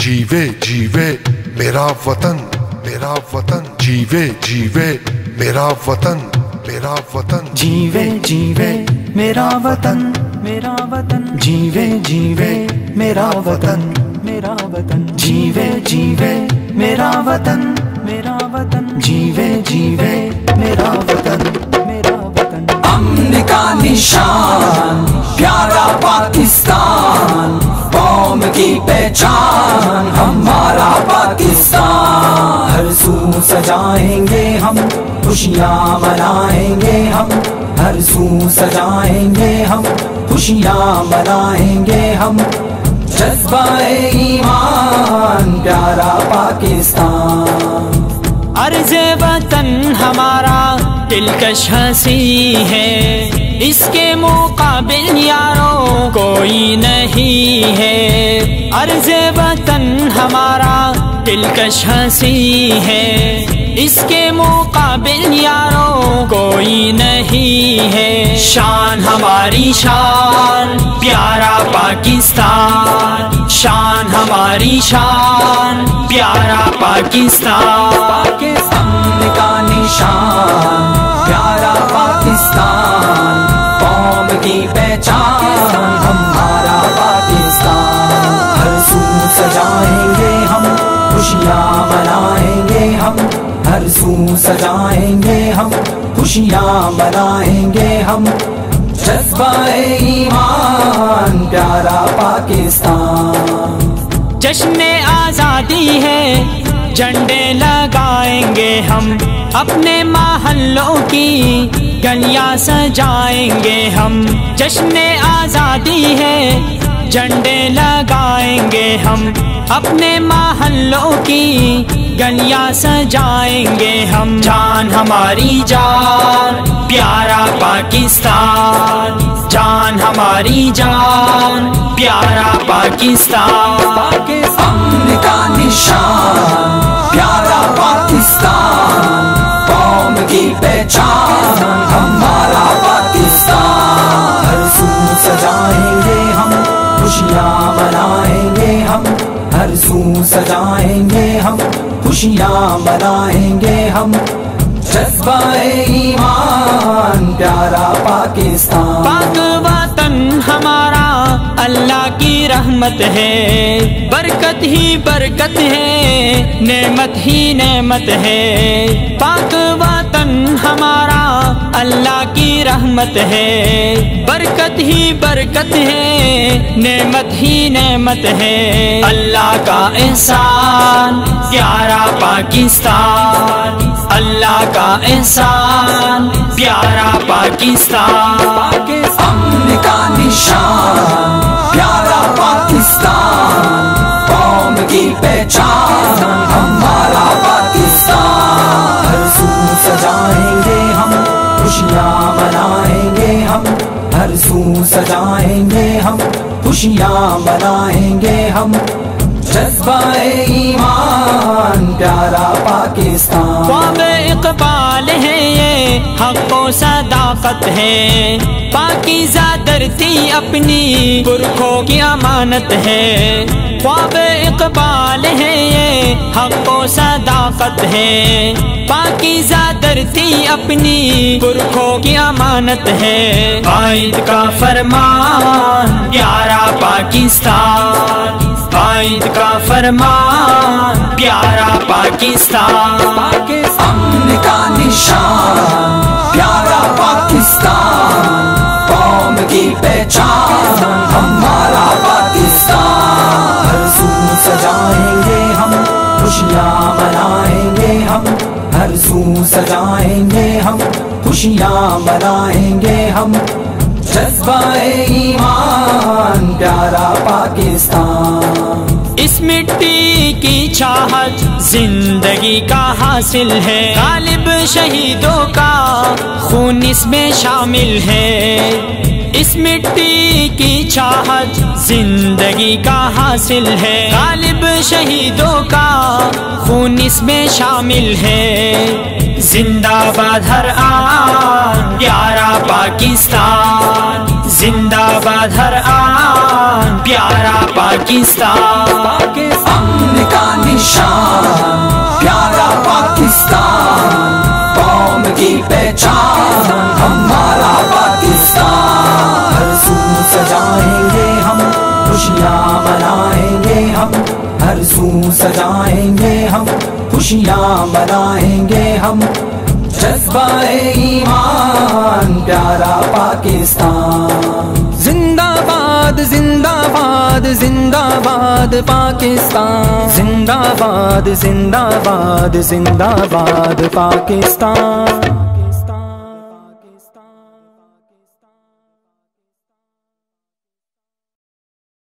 جیوے جیوے میرا وطن میرا وطن، جیوے جیوے میرا وطن میرا وطن، جیوے جیوے میرا وطن میرا وطن، جیوے جیوے میرا وطن میرا وطن، جیوے جیوے میرا وطن میرا وطن، جیوے جیوے میرا وطن میرا وطن۔ امن کا نشان پیارا پاکستان، قوم کی پہچان ہمارا پاکستان، ہر سو سجائیں گے ہم خوشیاں منائیں گے ہم، ہر سو سجائیں گے ہم خوشیاں منائیں گے ہم، جذبہ ایمان پیارا پاکستان۔ عرض وطن ہمارا دلکش ہنسی ہے، اس کے مقابل یاروں کوئی نہیں ہے، عرض وطن ہمارا دلکش ہنسی ہے، اس کے مقابل یاروں کوئی نہیں ہے، شان ہماری شان پیارا پاکستان، شان ہماری شان پیارا پاکستان، امن کا نشان پیارا پاکستان، قوم کی پہچان ہمارا پاکستان، ہر سو سجائیں گے ہم خوشیاں منائیں گے ہم، ہر سو سجائیں گے ہم خوشیاں منائیں گے ہم، جذبہ ایمان پیارا پاکستان۔ جشن آزادی ہے جھنڈے لگائیں گے ہم، اپنے محلوں کی گلیاں سجائیں گے ہم، جشن آزادی ہے جھنڈے لگائیں گے ہم، اپنے محلوں کی گلیاں سجائیں گے ہم، جان ہماری جان پیارا پاکستان، جان ہماری جان پیارا پاکستان، امن کا نشان پیارا پاکستان، قوم کی پہچان ہمارا پاکستان، ہر سو سجائیں گے ہم خوشیاں منائیں گے ہم، ہر سو سجائیں گے ہم خوشیاں منائیں گے ہم، جذبہ ایمان پیارا پاکستان۔ پاک وطن ہمارا اللہ کی رحمت ہے، برکت ہی برکت ہے، نعمت ہی نعمت ہے، پاک وطن ہمارا اللہ کی رحمت ہے، برکت ہی برکت ہے، نعمت ہی نعمت ہے، اللہ کا احسان پیارا پاکستان، اللہ کا احسان پیارا پاکستان، امن کا نشان پیارا پاکستان، قوم کی پہچان ہمارا پاکستان، ہر سو سجائیں گے ہم خوشیاں منائیں گے ہم، ہر سو سجائیں گے ہم خوشیاں منائیں گے ہم، جذبہ ایمان پیارا پاکستان۔ خواب اقبال ہے یہ حق و صداقت ہے، پاکیزہ دھرتی اپنی پرکھوں کی امانت ہے، خواب اقبال ہے یہ حق و صداقت ہے، پاکیزہ دھرتی اپنی پرکھوں کی امانت ہے، قائد کا فرمان پیارا پاکستان، قائد کا فرمان پیارا پاکستان، امن کا نشان پیارا پاکستان، قوم کی پہچان ہمارا پاکستان، ہر سو سجائیں گے ہم خوشیاں منائیں گے ہم، ہر سو سجائیں گے ہم خوشیاں منائیں گے ہم، جذبہ ایمان پیارا پاکستان۔ اس مٹی کی چاہت زندگی کا حاصل ہے، غالب شہیدوں کا خون اس میں شامل ہے، اس مٹی کی چاہت زندگی کا حاصل ہے، غالب شہیدوں کا خون اس میں شامل ہے، زندہ باد ہر آن پیارا پاکستان، زندہ باد ہر آن پیارا پاکستان، امن کا نشان پیارا پاکستان، قوم کی پہچان ہمارا پاکستان، ہر سو سجائیں گے ہم خوشیاں منائیں گے ہم، ہر سو سجائیں گے ہم خوشیاں منائیں گے ہم، جذبہ ایمان پیارا پاکستان، زندہ باد زندہ باد زندہ باد پاکستان، زندہ باد زندہ باد زندہ باد پاکستان۔